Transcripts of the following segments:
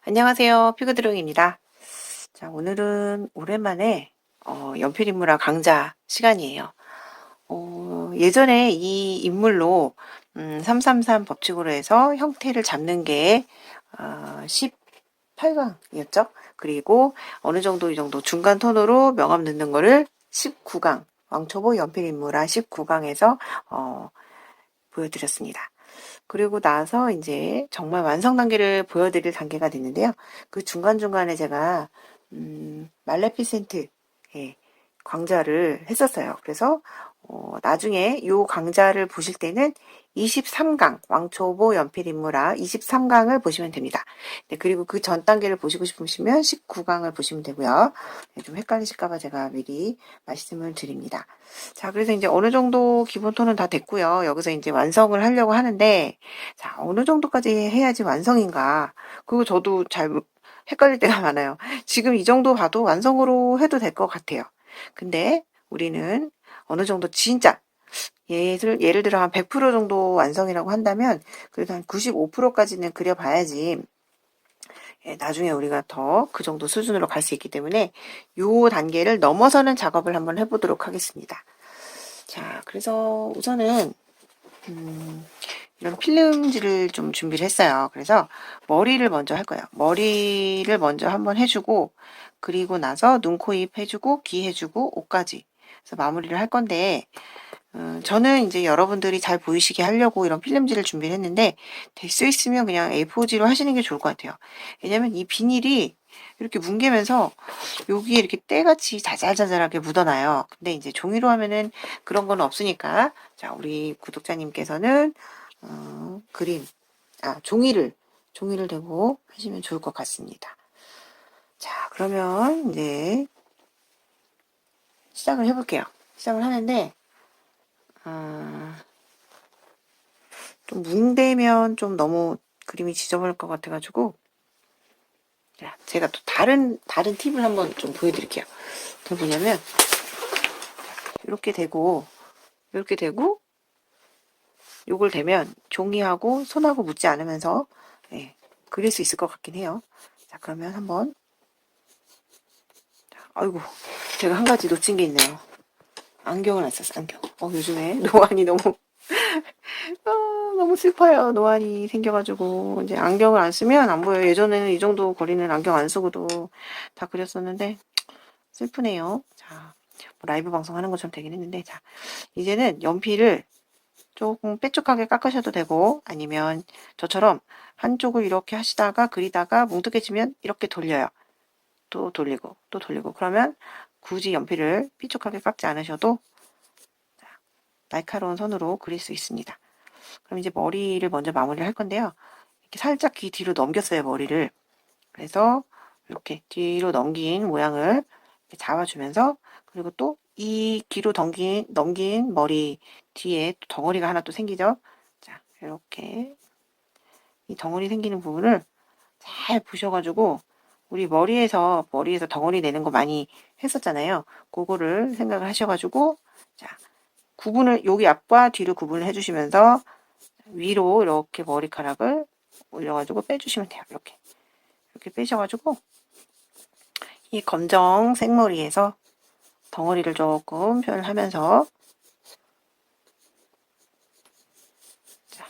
안녕하세요. 피그드롱입니다. 자, 오늘은 오랜만에 연필 인물학 강좌 시간이에요. 예전에 이 인물로 333 법칙으로 해서 형태를 잡는 게 18강이었죠. 그리고 어느 정도 이 정도 중간 톤으로 명암 넣는 거를 19강, 왕초보 연필 인물학 19강에서 보여드렸습니다. 그리고 나서 이제 정말 완성 단계를 보여드릴 단계가 됐는데요. 그 중간중간에 제가 말레피센트 강좌를 했었어요. 그래서 나중에 이 강좌를 보실 때는 23강 왕초보 연필 인물학 23강을 보시면 됩니다. 네, 그리고 그 전 단계를 보시고 싶으시면 19강을 보시면 되고요. 네, 좀 헷갈리실까봐 제가 미리 말씀을 드립니다. 자, 그래서 이제 어느 정도 기본 톤은 다 됐고요. 여기서 이제 완성을 하려고 하는데, 자, 어느 정도까지 해야지 완성인가? 그거 저도 잘 헷갈릴 때가 많아요. 지금 이 정도 봐도 완성으로 해도 될 것 같아요. 근데 우리는 어느 정도 진짜 예를 들어 한 100% 정도 완성이라고 한다면 그래도 한 95%까지는 그려봐야지 나중에 우리가 더 그 정도 수준으로 갈 수 있기 때문에 요 단계를 넘어서는 작업을 한번 해보도록 하겠습니다. 자, 그래서 우선은 이런 필름지를 좀 준비를 했어요. 그래서 머리를 먼저 할 거예요. 머리를 먼저 한번 해주고 그리고 나서 눈, 코, 입 해주고 귀 해주고 옷까지 그래서 마무리를 할 건데 저는 이제 여러분들이 잘 보이시게 하려고 이런 필름지를 준비를 했는데 될 수 있으면 그냥 A4지로 하시는 게 좋을 것 같아요. 왜냐면 이 비닐이 이렇게 뭉개면서 여기에 이렇게 때같이 자잘자잘하게 묻어나요. 근데 이제 종이로 하면은 그런 건 없으니까 자, 우리 구독자님께서는 종이를 대고 하시면 좋을 것 같습니다. 자, 그러면 이제 시작을 해볼게요. 시작을 하는데 좀 뭉대면 좀 너무 그림이 지저분할 것 같아가지고 자, 제가 또 다른 팁을 한번 좀 보여드릴게요. 그게 뭐냐면 이렇게 대고 요걸 대면 종이하고 손하고 묻지 않으면서 그릴 수 있을 것 같긴 해요. 자, 그러면 한번 아이고 제가 한 가지 놓친 게 있네요. 안경을 안 썼어. 안경. 요즘에 노안이 너무 너무 슬퍼요. 노안이 생겨가지고 이제 안경을 안 쓰면 안 보여요. 예전에는 이 정도 거리는 안경 안 쓰고도 다 그렸었는데 슬프네요. 자, 뭐 라이브 방송하는 것처럼 되긴 했는데 자, 이제는 연필을 조금 뾰족하게 깎으셔도 되고 아니면 저처럼 한쪽을 이렇게 하시다가 그리다가 뭉툭해지면 이렇게 돌려요. 또 돌리고 또 돌리고 그러면 굳이 연필을 뾰족하게 깎지 않으셔도 날카로운 선으로 그릴 수 있습니다. 그럼 이제 머리를 먼저 마무리를 할 건데요. 이렇게 살짝 귀 뒤로 넘겼어요, 머리를. 그래서 이렇게 뒤로 넘긴 모양을 잡아주면서 그리고 또 이 귀로 넘긴 머리 뒤에 덩어리가 하나 또 생기죠. 자, 이렇게 이 덩어리 생기는 부분을 잘 부셔가지고 우리 머리에서 덩어리 내는 거 많이 했었잖아요. 그거를 생각을 하셔가지고 자, 구분을 여기 앞과 뒤로 구분을 해주시면서 위로 이렇게 머리카락을 올려가지고 빼주시면 돼요. 이렇게 빼셔가지고 이 검정 생머리에서 덩어리를 조금 표현을 하면서 자,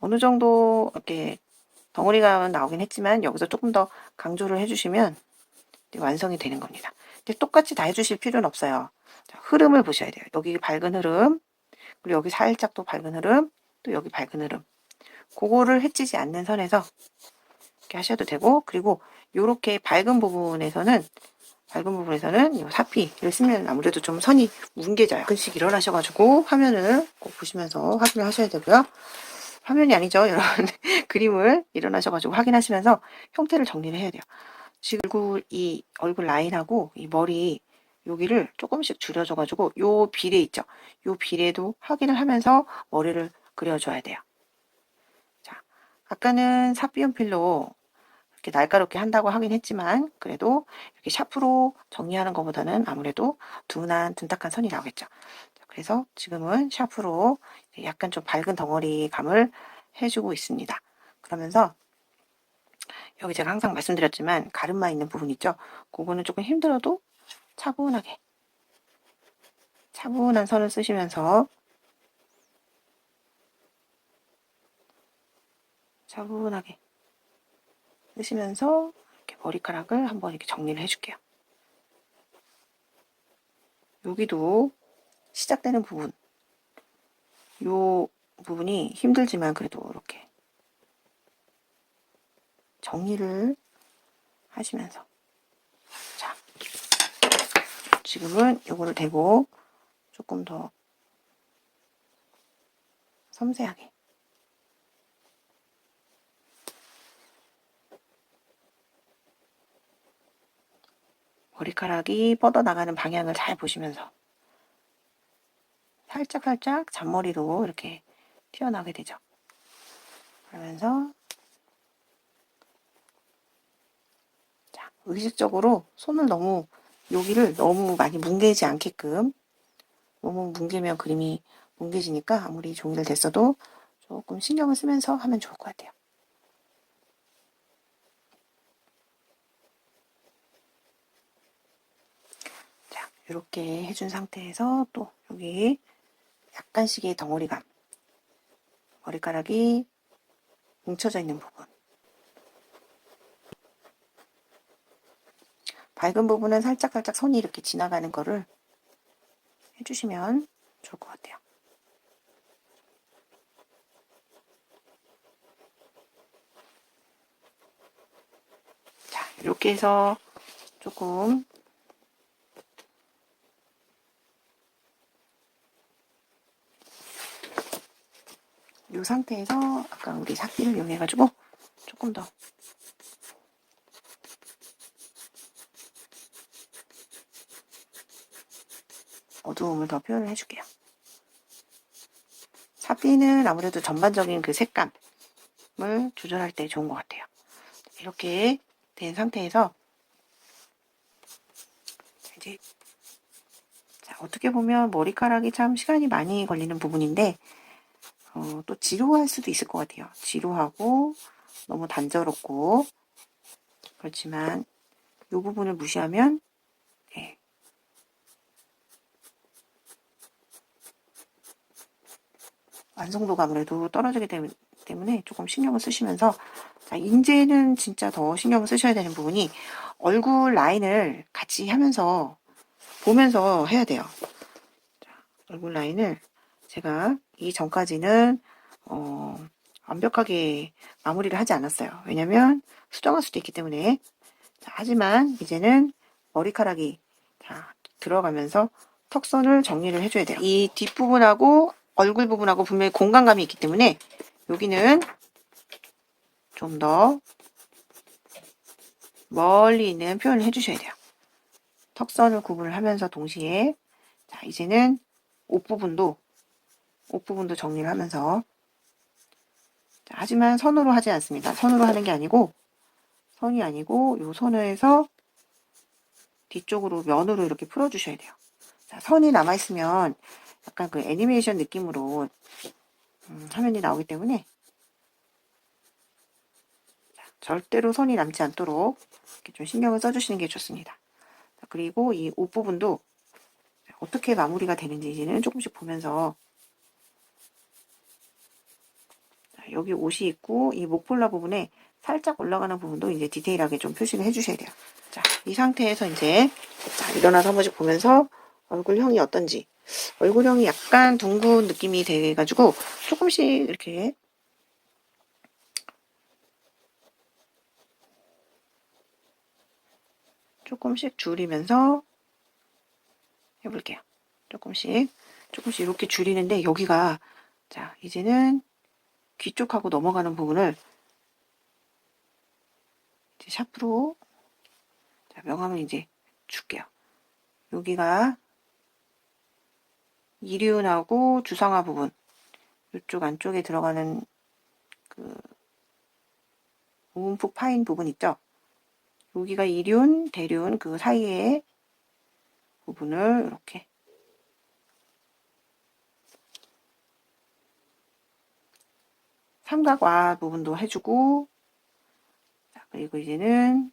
어느 정도 이렇게 덩어리가 나오긴 했지만 여기서 조금 더 강조를 해주시면 완성이 되는 겁니다. 근데 똑같이 다 해주실 필요는 없어요. 자, 흐름을 보셔야 돼요. 여기 밝은 흐름, 그리고 여기 살짝 또 밝은 흐름, 또 여기 밝은 흐름. 그거를 해치지 않는 선에서 이렇게 하셔도 되고, 그리고 이렇게 밝은 부분에서는 이 사피를 쓰면 아무래도 좀 선이 뭉개져요. 가끔씩 일어나셔가지고 화면을 꼭 보시면서 확인을 하셔야 되고요. 화면이 아니죠, 여러분. 그림을 일어나셔가지고 확인하시면서 형태를 정리를 해야 돼요. 지금 얼굴 라인하고 이 머리 여기를 조금씩 줄여줘가지고 요 비례 있죠. 요 비례도 확인을 하면서 머리를 그려줘야 돼요. 자, 아까는 사비연필로 이렇게 날카롭게 한다고 하긴 했지만 그래도 이렇게 샤프로 정리하는 것보다는 아무래도 둔탁한 선이 나오겠죠. 그래서 지금은 샤프로 약간 좀 밝은 덩어리 감을 해주고 있습니다. 그러면서 여기 제가 항상 말씀드렸지만 가르마 있는 부분 있죠? 그거는 조금 힘들어도 차분하게 차분한 선을 쓰시면서 차분하게 쓰시면서 이렇게 머리카락을 한번 이렇게 정리를 해줄게요. 여기도 시작되는 부분, 요 부분이 힘들지만 그래도 이렇게 정리를 하시면서, 자, 지금은 요거를 대고 조금 더 섬세하게 머리카락이 뻗어나가는 방향을 잘 보시면서 살짝살짝 잔머리로 이렇게 튀어나오게 되죠. 그러면서 자, 의식적으로 손을 너무 여기를 너무 많이 뭉개지 않게끔, 너무 뭉개면 그림이 뭉개지니까 아무리 종이를 댔어도 조금 신경을 쓰면서 하면 좋을 것 같아요. 자, 이렇게 해준 상태에서 또 여기 약간씩의 덩어리감, 머리카락이 뭉쳐져 있는 부분, 밝은 부분은 살짝살짝 손이 이렇게 지나가는 거를 해주시면 좋을 것 같아요. 자, 이렇게 해서 조금 이 상태에서 아까 우리 삭비를 이용해가지고 조금 더 어두움을 더 표현을 해줄게요. 삭비는 아무래도 전반적인 그 색감을 조절할 때 좋은 것 같아요. 이렇게 된 상태에서 이제 자, 어떻게 보면 머리카락이 참 시간이 많이 걸리는 부분인데 또 지루할 수도 있을 것 같아요. 지루하고 너무 단조롭고 그렇지만 이 부분을 무시하면 네, 완성도가 아무래도 떨어지기 때문에 조금 신경을 쓰시면서 자, 이제는 진짜 더 신경을 쓰셔야 되는 부분이 얼굴 라인을 같이 하면서 보면서 해야 돼요. 자, 얼굴 라인을 제가 이 전까지는 완벽하게 마무리를 하지 않았어요. 왜냐면 수정할 수도 있기 때문에. 자, 하지만 이제는 머리카락이 자, 들어가면서 턱선을 정리를 해줘야 돼요. 이 뒷부분하고 얼굴 부분하고 분명히 공간감이 있기 때문에 여기는 좀 더 멀리 있는 표현을 해주셔야 돼요. 턱선을 구분을 하면서 동시에 자, 이제는 옷 부분도 정리를 하면서 자, 하지만 선으로 하지 않습니다. 선으로 하는 게 아니고 선이 아니고 요 선에서 뒤쪽으로 면으로 이렇게 풀어주셔야 돼요. 자, 선이 남아있으면 약간 그 애니메이션 느낌으로 화면이 나오기 때문에 자, 절대로 선이 남지 않도록 이렇게 좀 신경을 써주시는 게 좋습니다. 자, 그리고 이 옷 부분도 어떻게 마무리가 되는지는 조금씩 보면서 자, 여기 옷이 있고 이 목폴라 부분에 살짝 올라가는 부분도 이제 디테일하게 좀 표시를 해주셔야 돼요. 자, 이 상태에서 이제 자, 일어나서 한 번씩 보면서 얼굴형이 어떤지 얼굴형이 약간 둥근 느낌이 돼가지고 조금씩 이렇게 조금씩 줄이면서 해볼게요. 조금씩 이렇게 줄이는데 여기가 자 이제는 귀 쪽하고 넘어가는 부분을 이제 샤프로 자, 명암을 이제 줄게요. 여기가 이륜하고 주상화 부분 이쪽 안쪽에 들어가는 그 움푹 파인 부분 있죠? 여기가 이륜, 대륜 그 사이에 부분을 이렇게 삼각와 부분도 해주고, 자, 그리고 이제는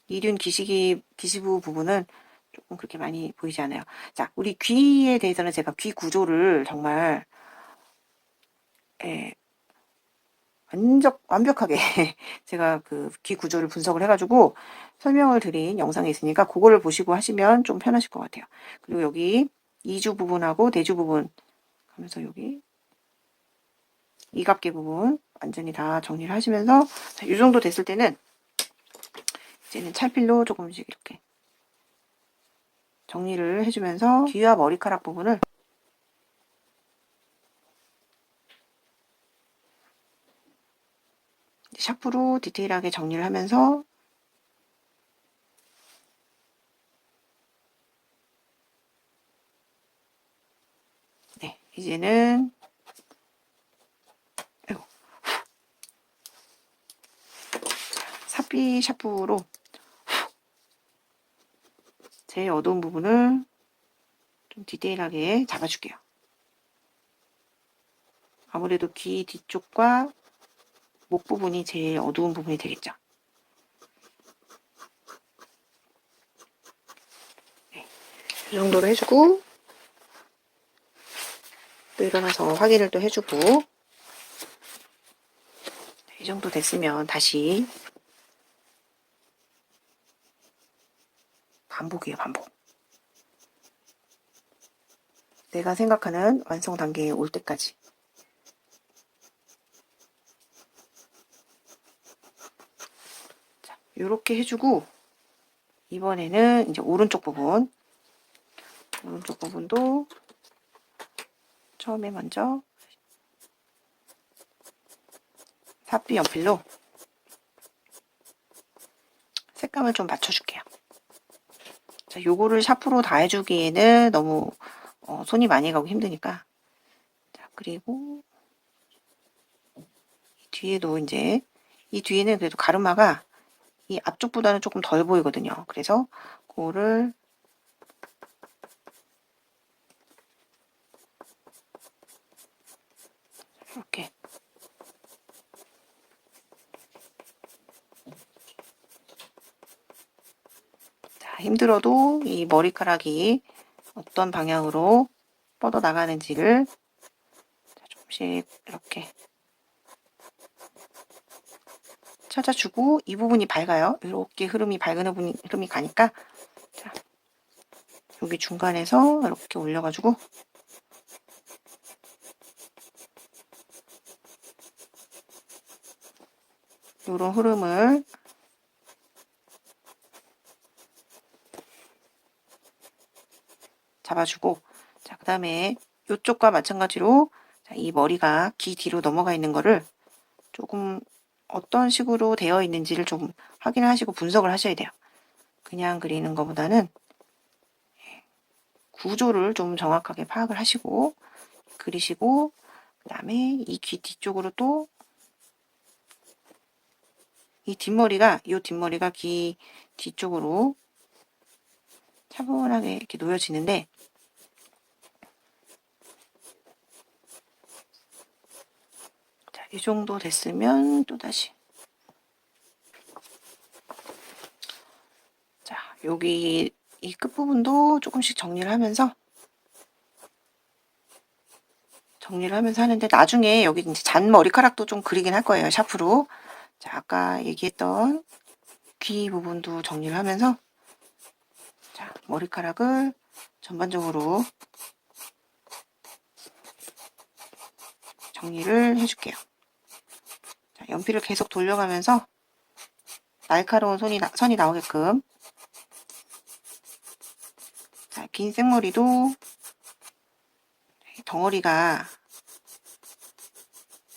이륜 기시부 부분은 조금 그렇게 많이 보이지 않아요. 자, 우리 귀에 대해서는 제가 귀 구조를 정말 예, 완벽하게 제가 그 귀 구조를 분석을 해가지고 설명을 드린 영상이 있으니까 그거를 보시고 하시면 좀 편하실 것 같아요. 그리고 여기 이주 부분하고 대주 부분 하면서 여기 이갑기 부분 완전히 다 정리를 하시면서 자, 이 정도 됐을 때는 이제는 찰필로 조금씩 이렇게 정리를 해주면서 귀와 머리카락 부분을 샤프로 디테일하게 정리를 하면서 네, 이제는 사비 샤프로 제일 어두운 부분을 좀 디테일하게 잡아줄게요. 아무래도 귀 뒤쪽과 목 부분이 제일 어두운 부분이 되겠죠. 네, 이 정도로 해주고 또 일어나서 확인을 또 해주고 이 정도 됐으면 다시 반복이에요. 반복. 내가 생각하는 완성 단계에 올 때까지. 자, 요렇게 해주고 이번에는 이제 오른쪽 부분도 처음에 먼저 사비 연필로 색감을 좀 맞춰줄게요. 자, 요거를 샤프로 다 해주기에는 너무 손이 많이 가고 힘드니까. 자, 그리고 이 뒤에도 이제 이 뒤에는 그래도 가르마가 이 앞쪽보다는 조금 덜 보이거든요. 그래서 그거를 이렇게 자, 힘들어도 이 머리카락이 어떤 방향으로 뻗어 나가는지를 조금씩 이렇게 찾아주고 이 부분이 밝아요. 이렇게 밝은 흐름이 가니까 자, 여기 중간에서 이렇게 올려가지고 이런 흐름을 잡아주고 자, 그 다음에 이쪽과 마찬가지로 자, 이 머리가 귀 뒤로 넘어가 있는 거를 조금 어떤 식으로 되어 있는지를 좀 확인하시고 분석을 하셔야 돼요. 그냥 그리는 것보다는 구조를 좀 정확하게 파악을 하시고 그리시고 그 다음에 이 귀 뒤쪽으로 또 이 뒷머리가 귀 뒤쪽으로 차분하게 이렇게 놓여지는데 자, 이 정도 됐으면 또다시 자, 여기 이 끝부분도 조금씩 정리를 하면서 하는데 나중에 여기 이제 잔 머리카락도 좀 그리긴 할 거예요. 샤프로. 자, 아까 얘기했던 귀 부분도 정리를 하면서 자, 머리카락을 전반적으로 정리를 해줄게요. 자, 연필을 계속 돌려가면서 날카로운 선이 나오게끔 자, 긴 생머리도 덩어리가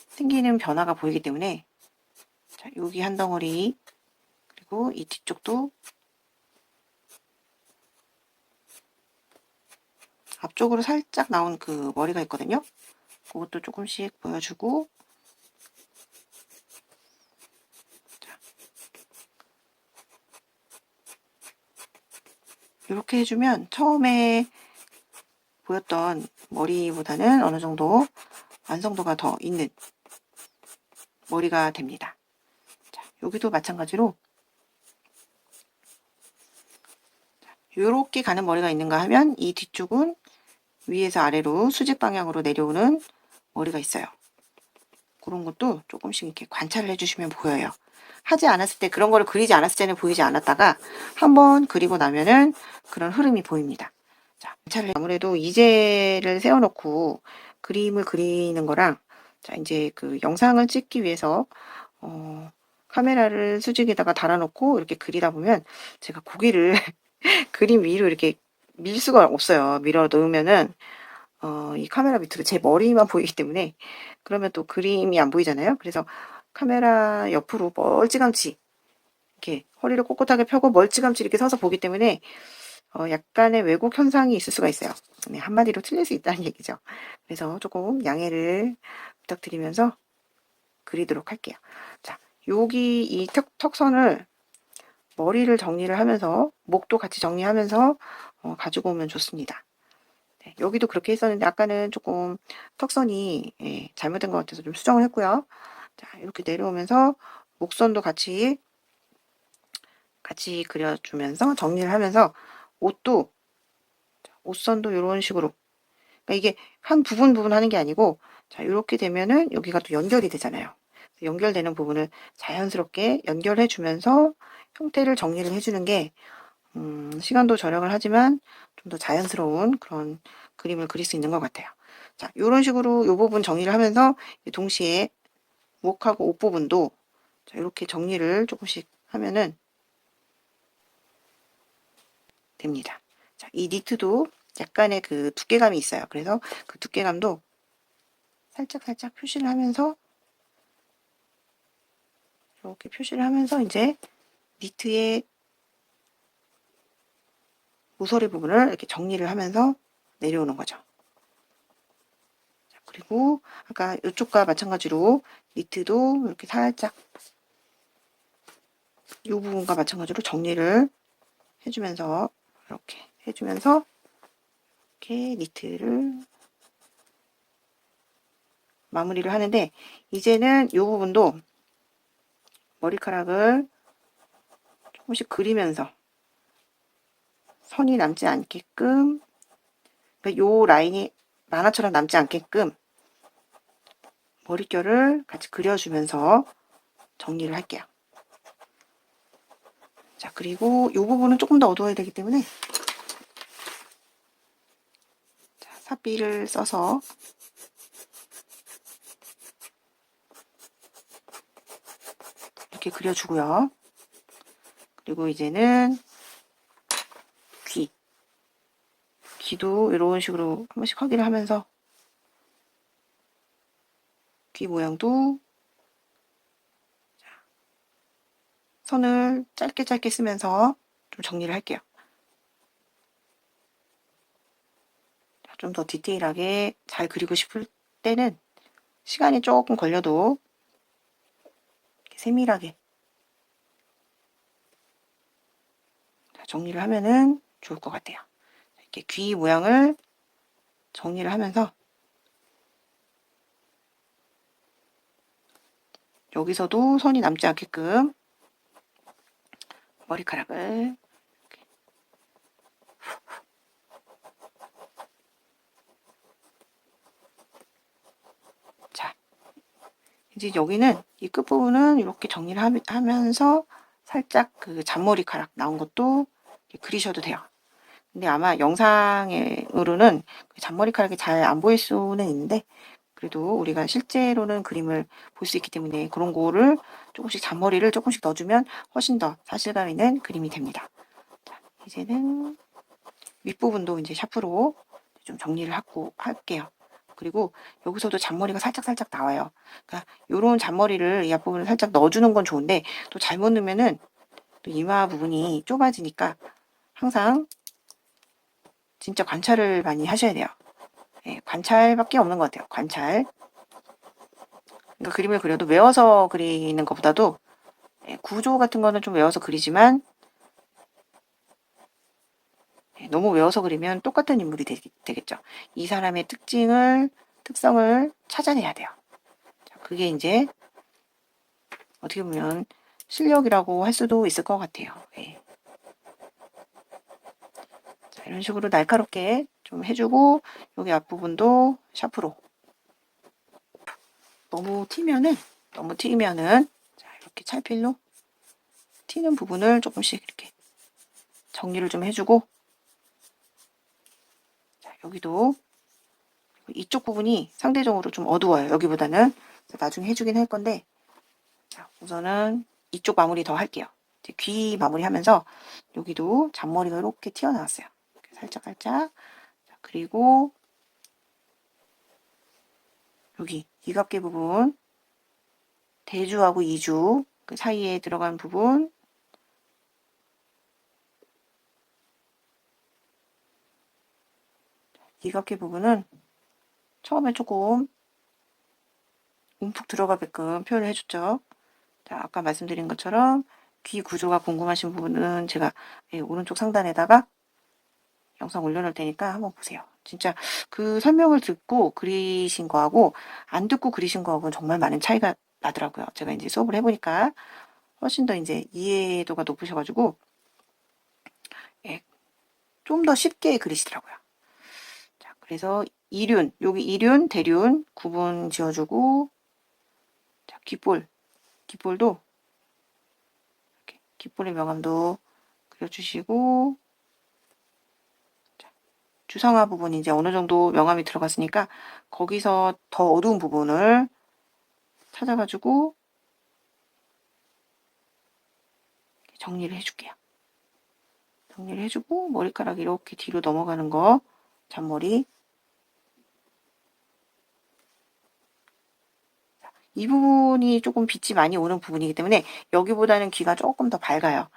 생기는 변화가 보이기 때문에 자, 여기 한 덩어리 그리고 이 뒤쪽도 앞쪽으로 살짝 나온 그 머리가 있거든요. 그것도 조금씩 보여주고 자, 이렇게 해주면 처음에 보였던 머리보다는 어느 정도 완성도가 더 있는 머리가 됩니다. 자, 여기도 마찬가지로 이렇게 가는 머리가 있는가 하면 이 뒤쪽은 위에서 아래로 수직 방향으로 내려오는 머리가 있어요. 그런 것도 조금씩 이렇게 관찰을 해주시면 보여요. 하지 않았을 때, 그런 거를 그리지 않았을 때는 보이지 않았다가 한번 그리고 나면은 그런 흐름이 보입니다. 자, 관찰을 아무래도 이제를 세워놓고 그림을 그리는 거랑, 자, 이제 그 영상을 찍기 위해서 카메라를 수직에다가 달아놓고 이렇게 그리다 보면 제가 고개를 그림 위로 이렇게 밀 수가 없어요. 밀어 넣으면은 이 카메라 밑으로 제 머리만 보이기 때문에 그러면 또 그림이 안 보이잖아요. 그래서 카메라 옆으로 멀찌감치 이렇게 허리를 꼿꼿하게 펴고 멀찌감치 이렇게 서서 보기 때문에 약간의 왜곡 현상이 있을 수가 있어요. 네, 한마디로 틀릴 수 있다는 얘기죠. 그래서 조금 양해를 부탁드리면서 그리도록 할게요. 자, 여기 이 턱선을 머리를 정리를 하면서 목도 같이 정리하면서 가지고 오면 좋습니다. 네, 여기도 그렇게 했었는데 아까는 조금 턱선이 잘못된 것 같아서 좀 수정을 했고요. 자, 이렇게 내려오면서 목선도 같이 그려주면서 정리를 하면서 옷도 옷선도 이런 식으로, 그러니까 이게 한 부분 하는 게 아니고, 자, 이렇게 되면은 여기가 또 연결이 되잖아요. 연결되는 부분을 자연스럽게 연결해 주면서 형태를 정리를 해주는 게 시간도 절약을 하지만 좀 더 자연스러운 그런 그림을 그릴 수 있는 것 같아요. 자, 이런 식으로 이 부분 정리를 하면서 동시에 목하고 옷 부분도 자, 이렇게 정리를 조금씩 하면은 됩니다. 자, 이 니트도 약간의 그 두께감이 있어요. 그래서 그 두께감도 살짝 표시를 하면서 이렇게 표시를 하면서 이제 니트의 모서리 부분을 이렇게 정리를 하면서 내려오는 거죠. 자, 그리고 아까 이쪽과 마찬가지로 니트도 이렇게 살짝 이 부분과 마찬가지로 정리를 해주면서 이렇게 해주면서 이렇게 니트를 마무리를 하는데, 이제는 이 부분도 머리카락을 조금씩 그리면서 선이 남지 않게끔, 그러니까 요 라인이 만화처럼 남지 않게끔 머릿결을 같이 그려주면서 정리를 할게요. 자, 그리고 이 부분은 조금 더 어두워야 되기 때문에 자, 삽비를 써서 이렇게 그려주고요. 그리고 이제는 귀도 이런 식으로 한 번씩 확인을 하면서 귀 모양도 선을 짧게 쓰면서 좀 정리를 할게요. 좀 더 디테일하게 잘 그리고 싶을 때는 시간이 조금 걸려도 세밀하게 정리를 하면은 좋을 것 같아요. 이렇게 귀 모양을 정리를 하면서 여기서도 선이 남지 않게끔 머리카락을 자, 이제 여기는 이 끝부분은 이렇게 정리를 하면서 살짝 그 잔머리카락 나온 것도 그리셔도 돼요. 근데 아마 영상으로는 잔머리카락이 잘 안 보일 수는 있는데, 그래도 우리가 실제로는 그림을 볼 수 있기 때문에 그런 거를 조금씩 잔머리를 조금씩 넣어주면 훨씬 더 사실감 있는 그림이 됩니다. 자, 이제는 윗부분도 이제 샤프로 좀 정리를 하고 할게요. 그리고 여기서도 잔머리가 살짝 나와요. 그러니까 요런 잔머리를 이 앞부분을 살짝 넣어주는 건 좋은데, 또 잘못 넣으면은 또 이마 부분이 좁아지니까 항상 진짜 관찰을 많이 하셔야 돼요. 네, 관찰밖에 없는 것 같아요. 관찰. 그러니까 그림을 그려도 외워서 그리는 것보다도 구조 같은 거는 좀 외워서 그리지만 너무 외워서 그리면 똑같은 인물이 되겠죠. 이 사람의 특성을 찾아내야 돼요. 그게 이제 어떻게 보면 실력이라고 할 수도 있을 것 같아요. 네. 자, 이런 식으로 날카롭게 좀 해주고 여기 앞부분도 샤프로 너무 튀면은 자, 이렇게 찰필로 튀는 부분을 조금씩 이렇게 정리를 좀 해주고 자, 여기도 이쪽 부분이 상대적으로 좀 어두워요. 여기보다는 나중에 해주긴 할 건데 자, 우선은 이쪽 마무리 더 할게요. 이제 귀 마무리하면서 여기도 잔머리가 이렇게 튀어나왔어요. 이렇게 살짝 자, 그리고 여기 이갑개 부분 대주하고 이주 그 사이에 들어간 부분 이갑개 부분은 처음에 조금 움푹 들어가게끔 표현을 해줬죠. 자, 아까 말씀드린 것처럼 귀 구조가 궁금하신 부분은 제가 오른쪽 상단에다가 영상 올려놓을 테니까 한번 보세요. 진짜 그 설명을 듣고 그리신 거하고 안 듣고 그리신 거하고는 정말 많은 차이가 나더라고요. 제가 이제 수업을 해보니까 훨씬 더 이제 이해도가 높으셔가지고 좀 더 쉽게 그리시더라고요. 자, 그래서 이륜, 여기 이륜, 대륜 구분 지어주고 자, 귓볼도 이렇게 귓볼의 명암도 그려주시고 자, 주상화 부분이 이제 어느 정도 명암이 들어갔으니까 거기서 더 어두운 부분을 찾아가지고 정리를 해줄게요. 정리를 해주고 머리카락 이렇게 뒤로 넘어가는 거 잔머리 이 부분이 조금 빛이 많이 오는 부분이기 때문에 여기보다는 귀가 조금 더 밝아요.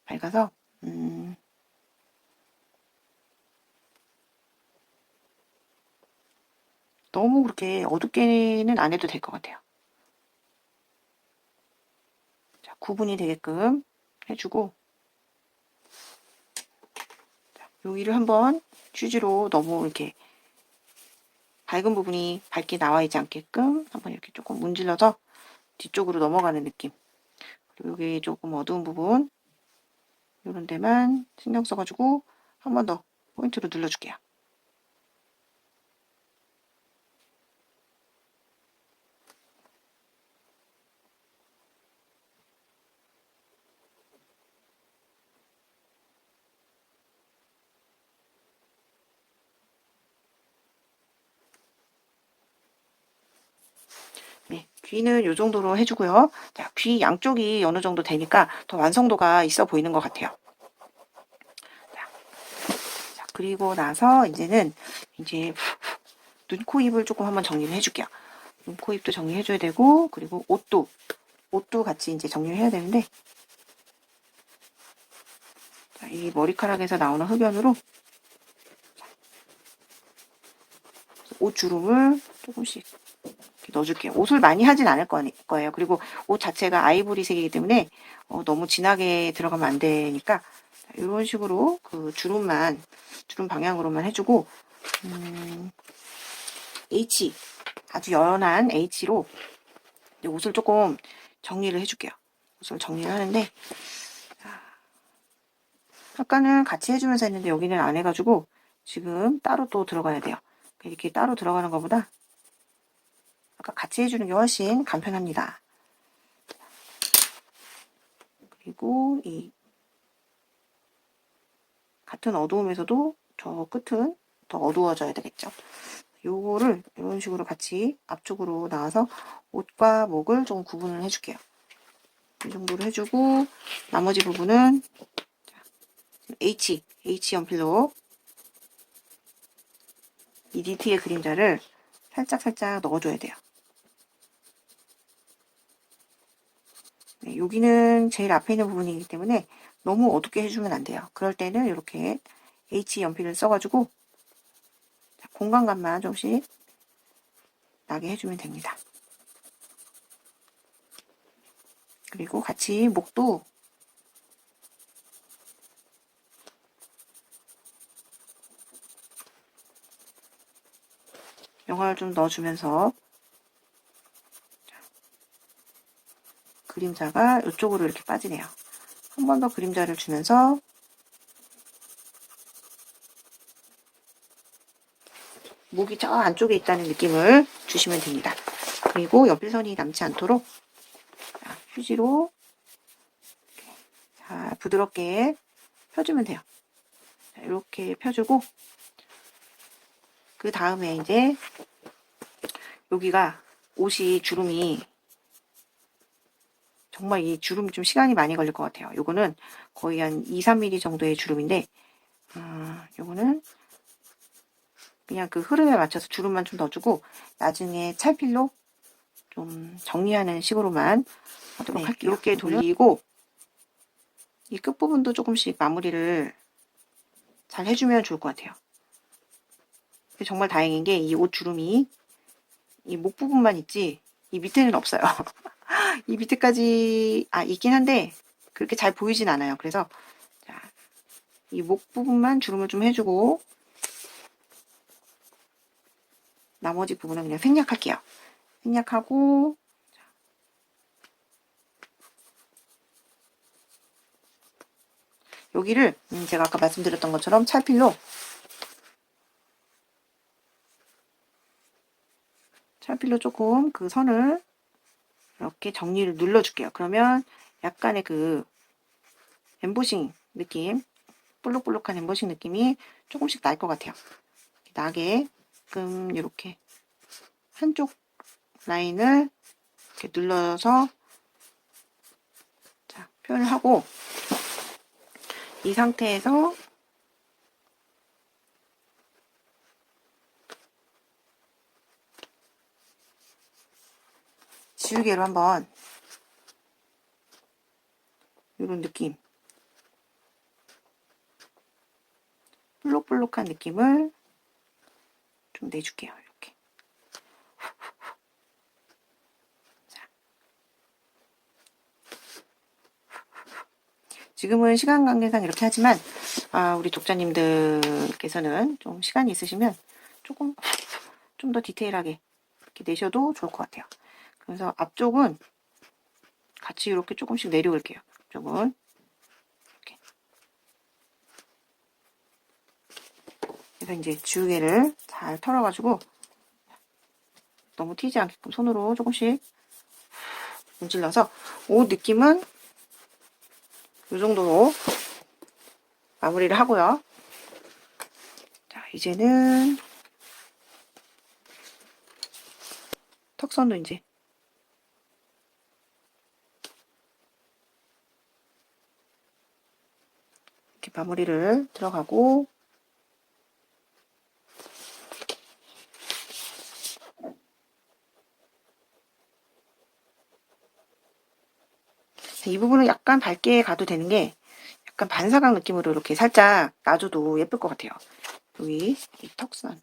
밝아서 너무 그렇게 어둡게는 안 해도 될 것 같아요. 자, 구분이 되게끔 해주고 자, 여기를 한번 휴지로 너무 이렇게 밝은 부분이 밝게 나와 있지 않게끔 한번 이렇게 조금 문질러서 뒤쪽으로 넘어가는 느낌. 그리고 여기 조금 어두운 부분 이런 데만 신경 써가지고 한 번 더 포인트로 눌러줄게요. 네, 귀는 이 정도로 해주고요. 자, 귀 양쪽이 어느 정도 되니까 더 완성도가 있어 보이는 것 같아요. 자, 그리고 나서 이제는 이제 눈, 코, 입을 조금 한번 정리를 해줄게요. 눈, 코, 입도 정리해줘야 되고 그리고 옷도 같이 이제 정리를 해야 되는데 자, 이 머리카락에서 나오는 흡연으로 옷 주름을 조금씩 넣어줄게요. 옷을 많이 하진 않을 거예요. 그리고 옷 자체가 아이보리색이기 때문에 너무 진하게 들어가면 안 되니까 이런 식으로 그 주름 방향으로만 해주고 H 아주 연한 H로 옷을 조금 정리를 해줄게요. 옷을 정리를 하는데 아까는 같이 해주면서 했는데 여기는 안 해가지고 지금 따로 또 들어가야 돼요. 이렇게 따로 들어가는 것보다 아까 같이 해주는 게 훨씬 간편합니다. 그리고 이 같은 어두움에서도 저 끝은 더 어두워져야 되겠죠. 요거를 이런 식으로 같이 앞쪽으로 나와서 옷과 목을 좀 구분을 해줄게요. 이 정도로 해주고 나머지 부분은 H 연필로 이 니트의 그림자를 살짝 넣어줘야 돼요. 네, 여기는 제일 앞에 있는 부분이기 때문에 너무 어둡게 해주면 안 돼요. 그럴 때는 이렇게 H 연필을 써가지고 공간감만 조금씩 나게 해주면 됩니다. 그리고 같이 목도 영화를 좀 넣어주면서 그림자가 이쪽으로 이렇게 빠지네요. 한 번 더 그림자를 주면서 목이 저 안쪽에 있다는 느낌을 주시면 됩니다. 그리고 연필선이 남지 않도록 휴지로 부드럽게 펴주면 돼요. 이렇게 펴주고, 그 다음에 이제 여기가 옷이 주름이, 정말 이 주름이 좀 시간이 많이 걸릴 것 같아요. 요거는 거의 한 2-3mm 정도의 주름인데, 요거는 그냥 그 흐름에 맞춰서 주름만 좀 넣어주고, 나중에 찰필로 좀 정리하는 식으로만 하도록 할게요. 이렇게 돌리고, 이 끝부분도 조금씩 마무리를 잘 해주면 좋을 것 같아요. 정말 다행인 게 이 옷 주름이 이 목 부분만 있지 이 밑에는 없어요. 이 밑에까지 있긴 한데 그렇게 잘 보이진 않아요. 그래서 이 목 부분만 주름을 좀 해주고 나머지 부분은 그냥 생략할게요. 생략하고 여기를 제가 아까 말씀드렸던 것처럼 찰필로 조금 그 선을 이렇게 정리를 눌러줄게요. 그러면 약간의 그 엠보싱 느낌, 볼록볼록한 엠보싱 느낌이 조금씩 날 것 같아요. 나게끔 이렇게 한쪽 라인을 이렇게 눌러서 표현을 하고, 이 상태에서 지우개로 한번 이런 느낌, 볼록볼록한 느낌을 좀 내줄게요. 이렇게. 지금은 시간 관계상 이렇게 하지만 우리 독자님들께서는 좀 시간이 있으시면 조금 좀 더 디테일하게 이렇게 내셔도 좋을 것 같아요. 그래서 앞쪽은 같이 이렇게 조금씩 내려올게요. 앞쪽은 이렇게. 그래서 이제 지우개를 잘 털어가지고 너무 튀지 않게끔 손으로 조금씩 문질러서 옷 느낌은 이 정도로 마무리를 하고요. 자, 이제는 턱선도 이제 이렇게 마무리를 들어가고, 이 부분은 약간 밝게 가도 되는 게 약간 반사각 느낌으로 이렇게 살짝 놔줘도 예쁠 것 같아요. 여기 이 턱선.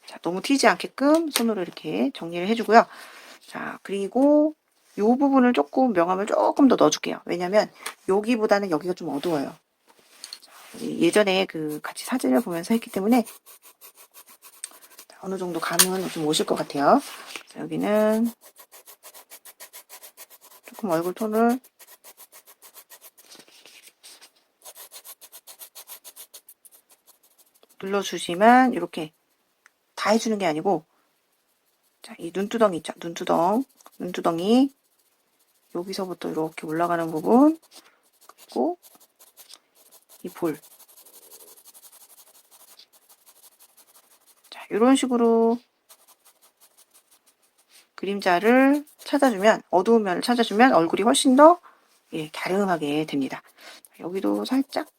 자, 너무 튀지 않게끔 손으로 이렇게 정리를 해주고요. 자, 그리고 이 부분을 조금 명암을 조금 더 넣어줄게요. 왜냐면 여기보다는 여기가 좀 어두워요. 예전에 그 같이 사진을 보면서 했기 때문에 어느 정도 감은 좀 오실 것 같아요. 자, 여기는 조금 얼굴 톤을 눌러주시면 이렇게 다 해주는 게 아니고, 자, 이 눈두덩이 있죠? 눈두덩이 여기서부터 이렇게 올라가는 부분, 그리고 이 볼. 자, 이런 식으로 그림자를 찾아주면, 어두운 면을 찾아주면 얼굴이 훨씬 더 갸름하게 됩니다. 여기도 살짝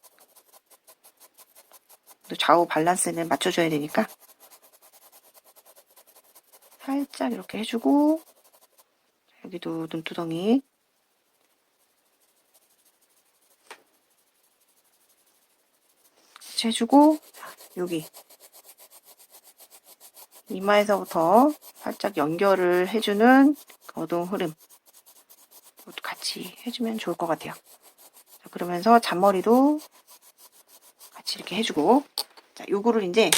좌우 밸런스는 맞춰줘야 되니까 살짝 이렇게 해주고, 여기도 눈두덩이 같이 해주고, 여기 이마에서부터 살짝 연결을 해주는 어두운 흐름, 이것도 같이 해주면 좋을 것 같아요. 자, 그러면서 잔머리도 같이 이렇게 해주고, 자, 요거를 이제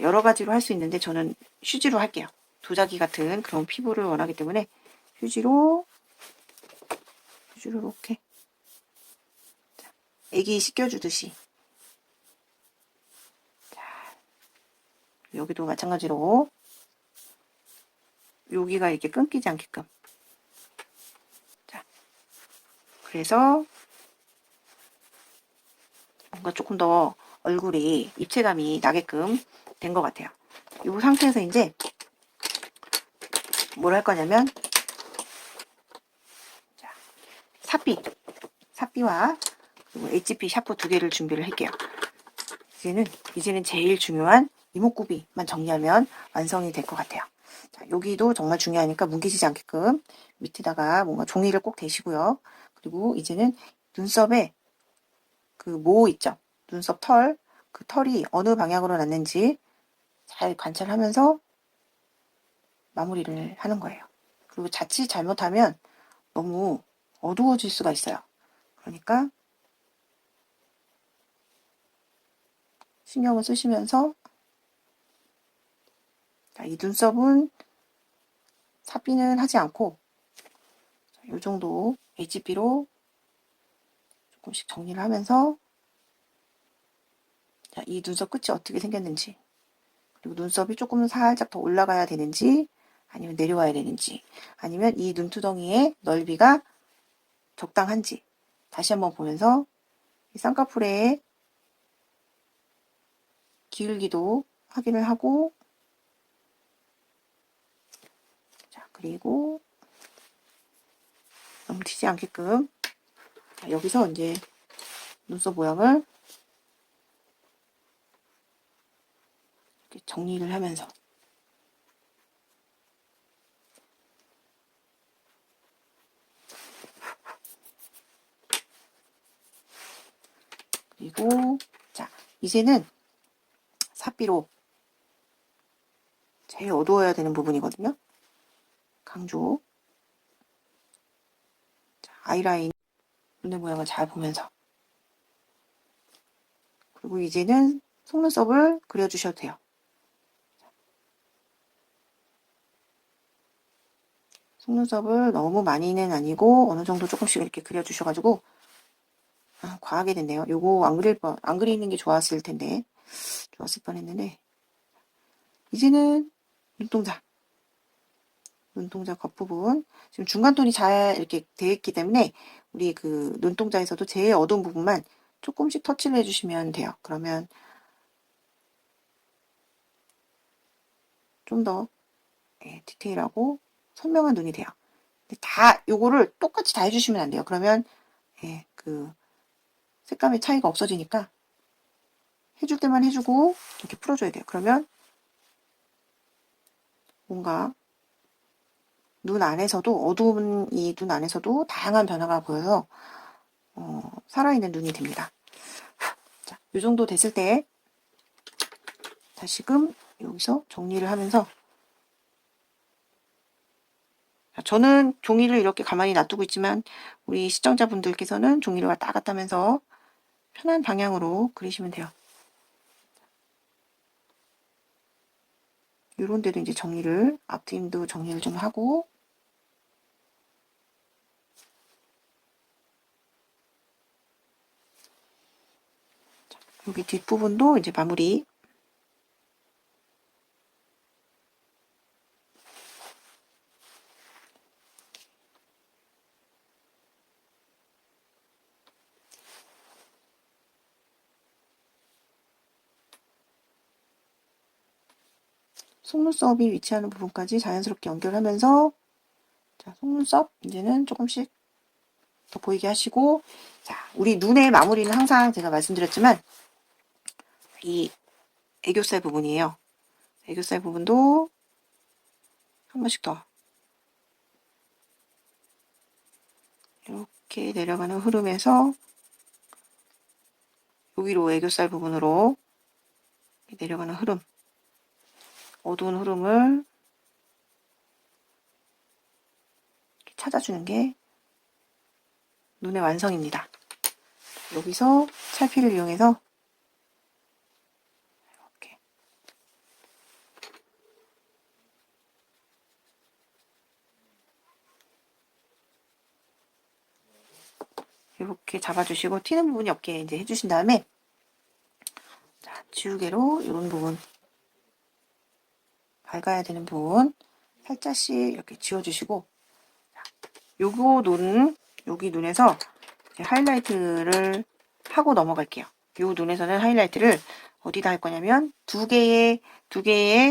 여러 가지로 할 수 있는데 저는 휴지로 할게요. 도자기 같은 그런 피부를 원하기 때문에 휴지로 이렇게 애기 씻겨주듯이, 자, 여기도 마찬가지로 여기가 이렇게 끊기지 않게끔, 자, 그래서 뭔가 조금 더 얼굴이 입체감이 나게끔 된 것 같아요. 이 상태에서 이제 뭘 할 거냐면, 자, 사비와 그리고 HP 샤프 2개를 준비를 할게요. 이제는 제일 중요한 이목구비만 정리하면 완성이 될 것 같아요. 자, 여기도 정말 중요하니까 뭉개지지 않게끔 밑에다가 뭔가 종이를 꼭 대시고요. 그리고 이제는 눈썹에 그 모 있죠? 눈썹 털, 그 털이 어느 방향으로 났는지 잘 관찰하면서 마무리를 하는 거예요. 그리고 자칫 잘못하면 너무 어두워질 수가 있어요. 그러니까 신경을 쓰시면서, 자, 이 눈썹은 삽비는 하지 않고 이 정도 HB로 조금씩 정리를 하면서, 자, 이 눈썹 끝이 어떻게 생겼는지, 그리고 눈썹이 조금 살짝 더 올라가야 되는지 아니면 내려와야 되는지, 아니면 이 눈두덩이의 넓이가 적당한지 다시 한번 보면서 이 쌍꺼풀의 기울기도 확인을 하고, 자, 그리고 너무 튀지 않게끔, 자, 여기서 이제 눈썹 모양을 이렇게 정리를 하면서, 그리고 자, 이제는 삽비로 제일 어두워야 되는 부분이거든요. 강조. 자, 아이라인 눈의 모양을 잘 보면서, 그리고 이제는 속눈썹을 그려주셔도 돼요. 속눈썹을 너무 많이는 아니고 어느 정도 조금씩 이렇게 그려주셔가지고, 과하게 됐네요. 요거 안 그리는 게 좋았을 텐데, 좋았을 뻔했는데, 이제는 눈동자 겉부분, 지금 중간톤이 잘 이렇게 되어 있기 때문에 우리 그 눈동자에서도 제일 어두운 부분만 조금씩 터치를 해주시면 돼요. 그러면 좀 더 디테일하고 선명한 눈이 돼요. 근데 다 요거를 똑같이 다 해주시면 안 돼요. 그러면 그 색감의 차이가 없어지니까 해줄 때만 해주고 이렇게 풀어줘야 돼요. 그러면 뭔가 눈 안에서도, 어두운 이 눈 안에서도 다양한 변화가 보여서 살아있는 눈이 됩니다. 자, 이 정도 됐을 때 다시금 여기서 정리를 하면서, 저는 종이를 이렇게 가만히 놔두고 있지만 우리 시청자분들께서는 종이를 왔다 갔다 하면서 편한 방향으로 그리시면 돼요. 이런 데도 이제 앞트임도 정리를 좀 하고, 여기 뒷부분도 이제 마무리. 속눈썹이 위치하는 부분까지 자연스럽게 연결하면서, 자, 속눈썹 이제는 조금씩 더 보이게 하시고, 자, 우리 눈의 마무리는 항상 제가 말씀드렸지만 이 애교살 부분이에요. 애교살 부분도 한 번씩 더 이렇게 내려가는 흐름에서 여기로 애교살 부분으로 내려가는 흐름, 어두운 흐름을 찾아주는 게 눈의 완성입니다. 여기서 찰피를 이용해서 이렇게 이렇게 잡아주시고 튀는 부분이 없게 이제 해주신 다음에, 자, 지우개로 이런 부분, 밝아야 되는 부분 살짝씩 이렇게 지워주시고, 요거 눈, 여기 눈에서 하이라이트를 하고 넘어갈게요. 요 눈에서는 하이라이트를 어디다 할 거냐면 두 개의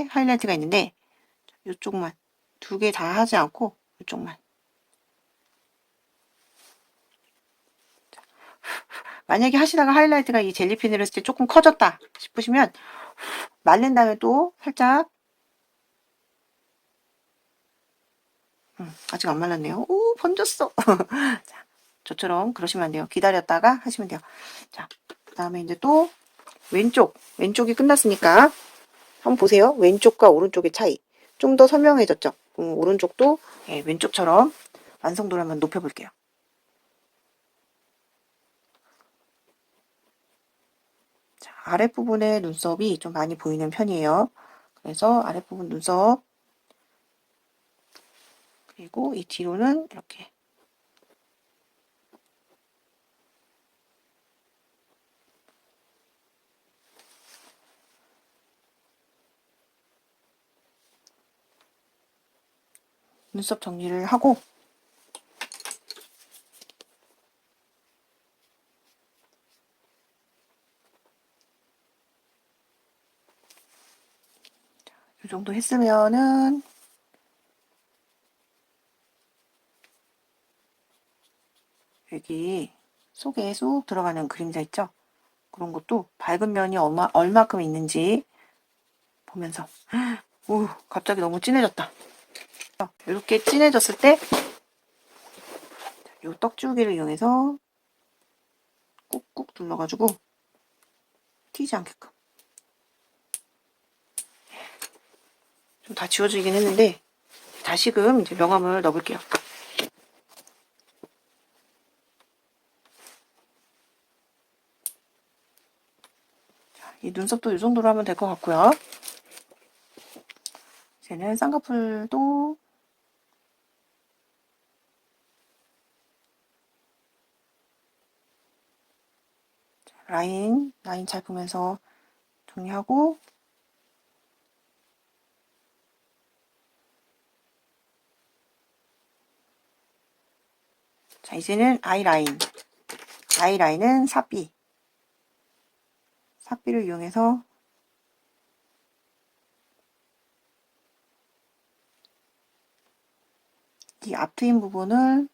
하이라이트가 있는데, 요쪽만, 두 개 다 하지 않고 요쪽만. 만약에 하시다가 하이라이트가 이 젤리핀을 했을 때 조금 커졌다 싶으시면 말린 다음에 또 살짝, 아직 안 말랐네요. 오, 번졌어. 자, 저처럼 그러시면 안 돼요. 기다렸다가 하시면 돼요. 자, 그 다음에 이제 또 왼쪽이 끝났으니까 한번 보세요. 왼쪽과 오른쪽의 차이. 좀 더 선명해졌죠? 오른쪽도 예, 왼쪽처럼 완성도를 한번 높여볼게요. 자, 아랫부분에 눈썹이 좀 많이 보이는 편이에요. 그래서 아랫부분 눈썹, 그리고 이 뒤로는 이렇게 눈썹 정리를 하고, 이 정도 했으면은 여기 속에 쏙 들어가는 그림자 있죠? 그런 것도 밝은 면이 얼마큼 있는지 보면서, 오, 갑자기 너무 진해졌다. 이렇게 진해졌을 때 이 떡지우개를 이용해서 꾹꾹 눌러가지고 튀지 않게끔. 좀 다 지워지긴 했는데 다시금 이제 명암을 넣어볼게요. 자, 이 눈썹도 이 정도로 하면 될 것 같고요. 이제는 쌍꺼풀도 라인 잘 보면서 정리하고, 자, 이제는 아이라인은 사비를 이용해서 이 앞 트임 부분을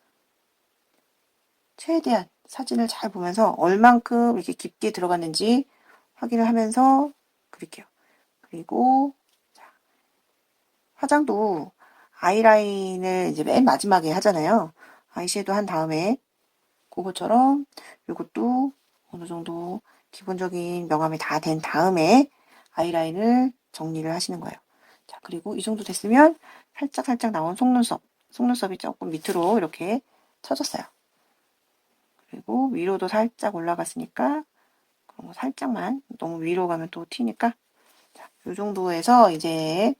최대한 사진을 잘 보면서 얼만큼 이렇게 깊게 들어갔는지 확인을 하면서 그릴게요. 그리고 화장도 아이라인을 이제 맨 마지막에 하잖아요. 아이섀도우 한 다음에 그것처럼 이것도 어느 정도 기본적인 명암이 다 된 다음에 아이라인을 정리를 하시는 거예요. 자, 그리고 이 정도 됐으면 살짝 나온 속눈썹이 조금 밑으로 이렇게 쳐졌어요. 그리고 위로도 살짝 올라갔으니까 그런 거 살짝만, 너무 위로 가면 또 튀니까, 자, 이 정도에서 이제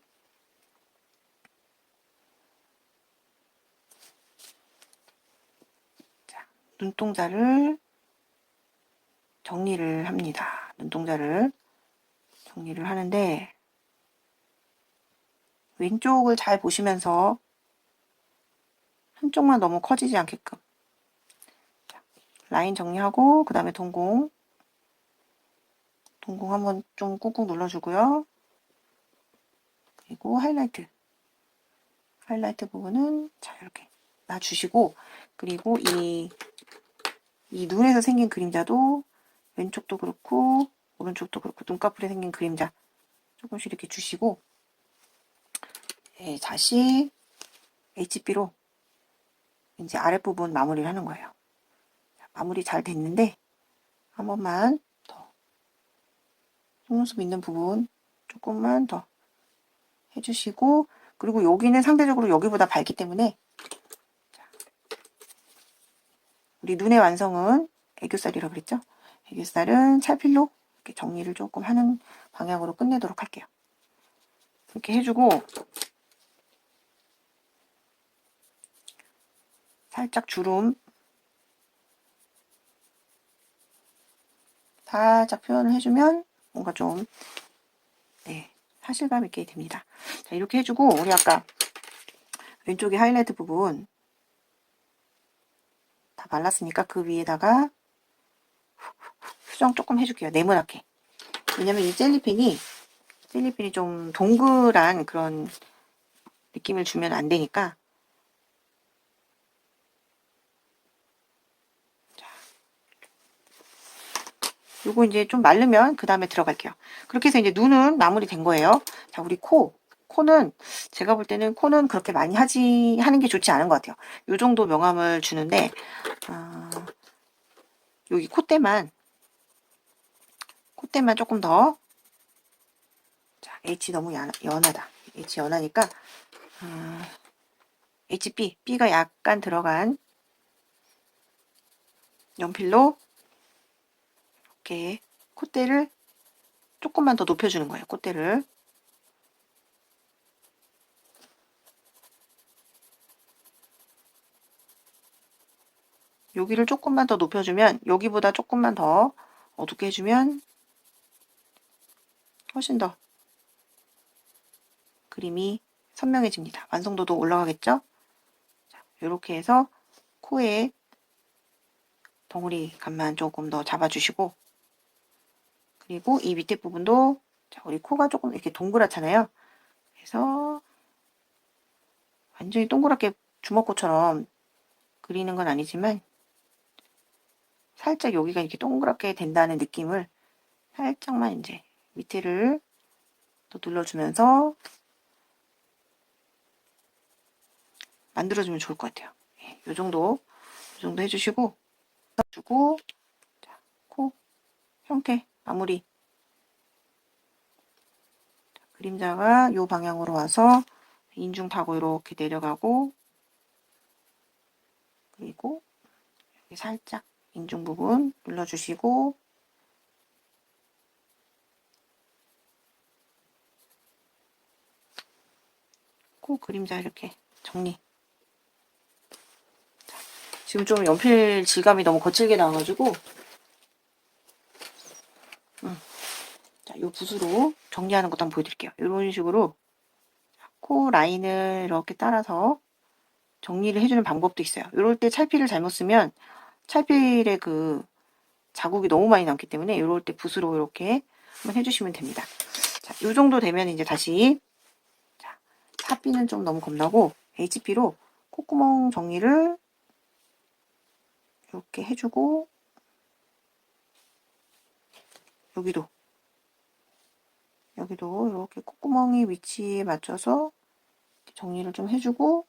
눈동자를 정리를 합니다. 눈동자를 정리를 하는데 왼쪽을 잘 보시면서 한쪽만 너무 커지지 않게끔, 자, 라인 정리하고 그 다음에 동공 한번 좀 꾹꾹 눌러주고요. 그리고 하이라이트 부분은 자, 이렇게 놔주시고, 그리고 이 눈에서 생긴 그림자도 왼쪽도 그렇고 오른쪽도 그렇고 눈꺼풀에 생긴 그림자 조금씩 이렇게 주시고, 예, 다시 HB로 이제 아랫부분 마무리를 하는 거예요. 마무리 잘 됐는데 한 번만 더 속눈썹 있는 부분 조금만 더 해주시고, 그리고 여기는 상대적으로 여기보다 밝기 때문에 우리 눈의 완성은 애교살이라고 그랬죠? 애교살은 찰필로 이렇게 정리를 조금 하는 방향으로 끝내도록 할게요. 이렇게 해주고 살짝 주름 살짝 표현을 해주면 뭔가 좀 네, 사실감 있게 됩니다. 자, 이렇게 해주고 우리 아까 왼쪽에 하이라이트 부분 다 발랐으니까 그 위에다가 수정 조금 해줄게요. 네모나게. 왜냐면 이 젤리펜이 좀 동그란 그런 느낌을 주면 안 되니까. 자, 요거 이제 좀 마르면 그 다음에 들어갈게요. 그렇게 해서 이제 눈은 마무리 된 거예요. 자, 우리 코는 제가 볼 때는 코는 그렇게 많이 하는 게 좋지 않은 것 같아요. 요 정도 명암을 주는데 여기 콧대만 조금 더. 자, H 너무 연하다. H 연하니까 B가 약간 들어간 연필로 이렇게 콧대를 조금만 더 높여주는 거예요. 콧대를. 여기를 조금만 더 높여주면, 여기보다 조금만 더 어둡게 해주면 훨씬 더 그림이 선명해집니다. 완성도도 올라가겠죠? 자, 이렇게 해서 코에 덩어리 감만 조금 더 잡아주시고, 그리고 이 밑에 부분도, 자, 우리 코가 조금 이렇게 동그랗잖아요. 그래서 완전히 동그랗게 주먹코처럼 그리는 건 아니지만 살짝 여기가 이렇게 동그랗게 된다는 느낌을 살짝만 이제 밑에를 또 눌러주면서 만들어주면 좋을 것 같아요. 이 정도 해주시고, 자, 코 형태 마무리. 자, 그림자가 이 방향으로 와서 인중 타고 이렇게 내려가고, 그리고 여기 살짝 인중 부분 눌러주시고, 코 그림자 이렇게 정리. 자, 지금 좀 연필 질감이 너무 거칠게 나와가지고 자, 이 붓으로 정리하는 것도 한번 보여드릴게요. 이런 식으로 코 라인을 이렇게 따라서 정리를 해주는 방법도 있어요. 이럴 때 찰필을 잘못 쓰면 찰필의 그 자국이 너무 많이 남기 때문에 이럴 때 붓으로 이렇게 한번 해주시면 됩니다. 자, 이 정도 되면 이제 다시, 자, 4B는 좀 너무 겁나고 HP로 콧구멍 정리를 이렇게 해주고, 여기도 이렇게 콧구멍의 위치에 맞춰서 정리를 좀 해주고,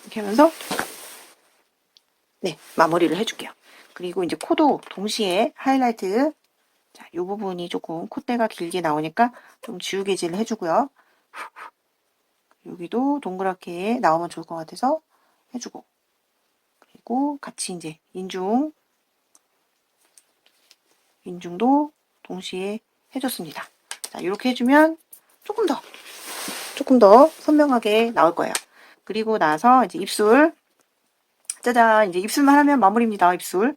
이렇게 하면서 네, 마무리를 해줄게요. 그리고 이제 코도 동시에 하이라이트, 자, 이 부분이 조금 콧대가 길게 나오니까 좀 지우개질을 해주고요. 여기도 동그랗게 나오면 좋을 것 같아서 해주고, 그리고 같이 이제 인중도 동시에 해줬습니다. 자, 이렇게 해주면 조금 더 선명하게 나올 거예요. 그리고 나서 이제 입술, 짜잔, 이제 입술만 하면 마무리입니다. 입술은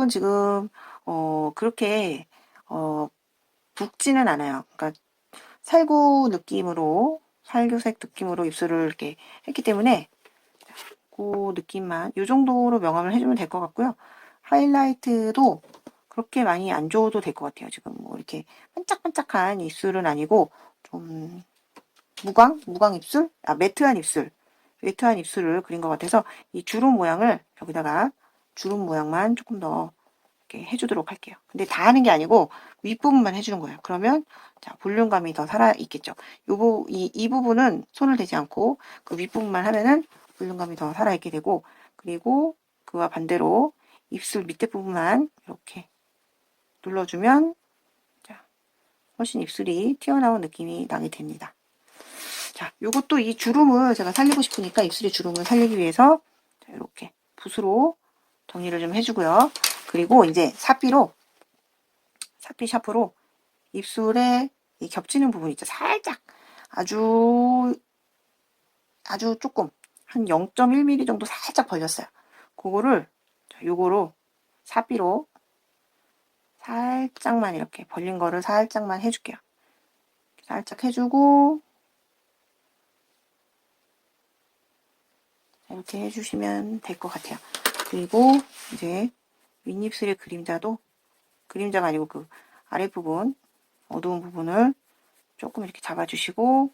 지금 그렇게 붓지는 않아요. 그러니까 살구색 느낌으로 입술을 이렇게 했기 때문에 그 느낌만 이 정도로 명암을 해주면 될 것 같고요. 하이라이트도 그렇게 많이 안 줘도 될 것 같아요. 지금 뭐 이렇게 반짝반짝한 입술은 아니고 좀 무광 입술, 매트한 입술을 그린 것 같아서 이 주름 모양을 여기다가 주름 모양만 조금 더 이렇게 해주도록 할게요. 근데 다 하는 게 아니고 윗부분만 해주는 거예요. 그러면 자, 볼륨감이 더 살아있겠죠. 이 부분은 손을 대지 않고 그 윗부분만 하면은 볼륨감이 더 살아있게 되고, 그리고 그와 반대로 입술 밑에 부분만 이렇게 눌러주면 자, 훨씬 입술이 튀어나온 느낌이 나게 됩니다. 자, 요것도 이 주름을 제가 살리고 싶으니까 입술의 주름을 살리기 위해서 자, 이렇게 붓으로 정리를 좀 해주고요. 그리고 이제 사피 샤프로 입술에 이 겹치는 부분 있죠. 살짝 아주 조금 한 0.1mm 정도 살짝 벌렸어요. 그거를 요거로 사비로 살짝만 이렇게 벌린 거를 살짝만 해줄게요. 살짝 해주고 이렇게 해주시면 될 것 같아요. 그리고 이제 윗입술의 그림자가 아니고 그 아랫부분 어두운 부분을 조금 이렇게 잡아주시고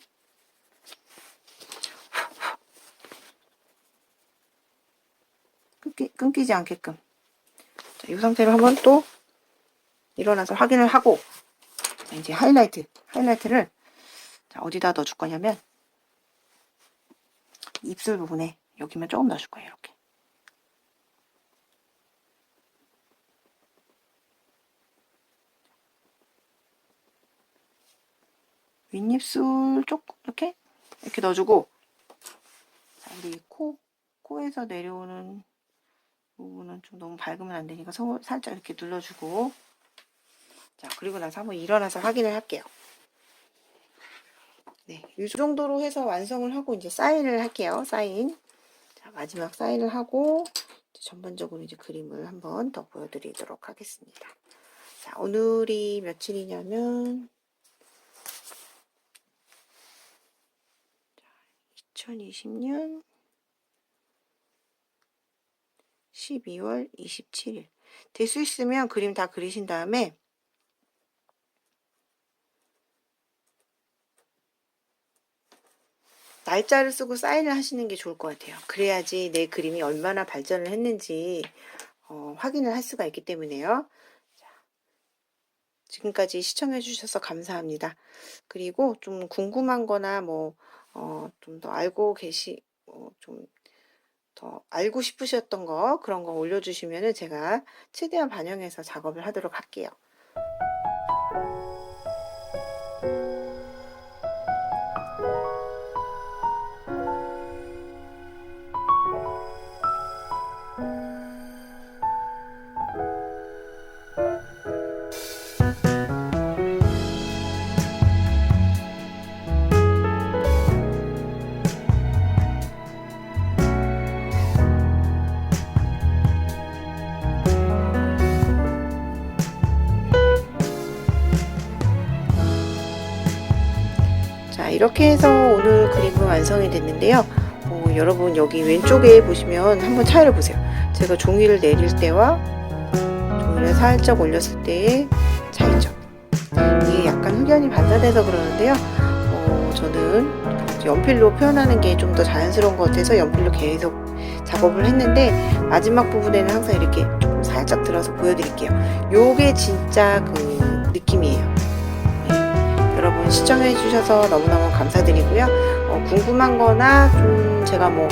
끊기지 않게끔 자, 이 상태로 한번 또 일어나서 확인을 하고 이제 하이라이트를 자, 어디다 넣어줄 거냐면 입술 부분에 여기만 조금 넣어줄 거예요. 이렇게 윗입술 조금 이렇게 넣어주고 자, 우리 코에서 내려오는 부분은 좀 너무 밝으면 안 되니까 살짝 이렇게 눌러주고 자 그리고 나서 한번 일어나서 확인을 할게요. 네, 이 정도로 해서 완성을 하고 이제 사인을 할게요. 사인. 자, 마지막 사인을 하고 전반적으로 이제 그림을 한번 더 보여드리도록 하겠습니다. 자, 오늘이 며칠이냐면 2020년 12월 27일. 될 수 있으면 그림 다 그리신 다음에 날짜를 쓰고 사인을 하시는 게 좋을 것 같아요. 그래야지 내 그림이 얼마나 발전을 했는지 확인을 할 수가 있기 때문에요. 자, 지금까지 시청해 주셔서 감사합니다. 그리고 좀 궁금한 거나 좀 더 좀 더 알고 싶으셨던 거 그런 거 올려주시면은 제가 최대한 반영해서 작업을 하도록 할게요. 자, 이렇게 해서 오늘 그림은 완성이 됐는데요. 여러분 여기 왼쪽에 보시면 한번 차이를 보세요. 제가 종이를 내릴 때와 종이를 살짝 올렸을 때의 차이점. 이게 약간 흑연이 반사돼서 그러는데요. 저는 연필로 표현하는 게 좀 더 자연스러운 것 같아서 연필로 계속 작업을 했는데 마지막 부분에는 항상 이렇게 조금 살짝 들어서 보여드릴게요. 요게 진짜 그 느낌이에요. 여러분 시청해주셔서 너무너무 감사드리고요. 궁금한 거나 좀 제가 좀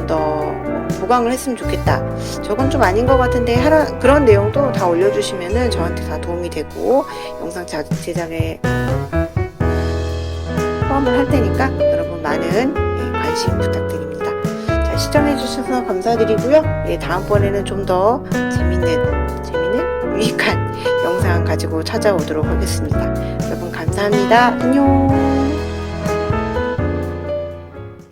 더 보강을 했으면 좋겠다. 저건 좀 아닌 것 같은데 그런 내용도 다 올려주시면은 저한테 다 도움이 되고 영상 제작에 포함을 할 테니까 여러분 많은 관심 부탁드립니다. 자, 시청해주셔서 감사드리고요. 다음번에는 좀 더 재밌는 유익한 영상 가지고 찾아오도록 하겠습니다. 여러분 감사합니다. 안녕.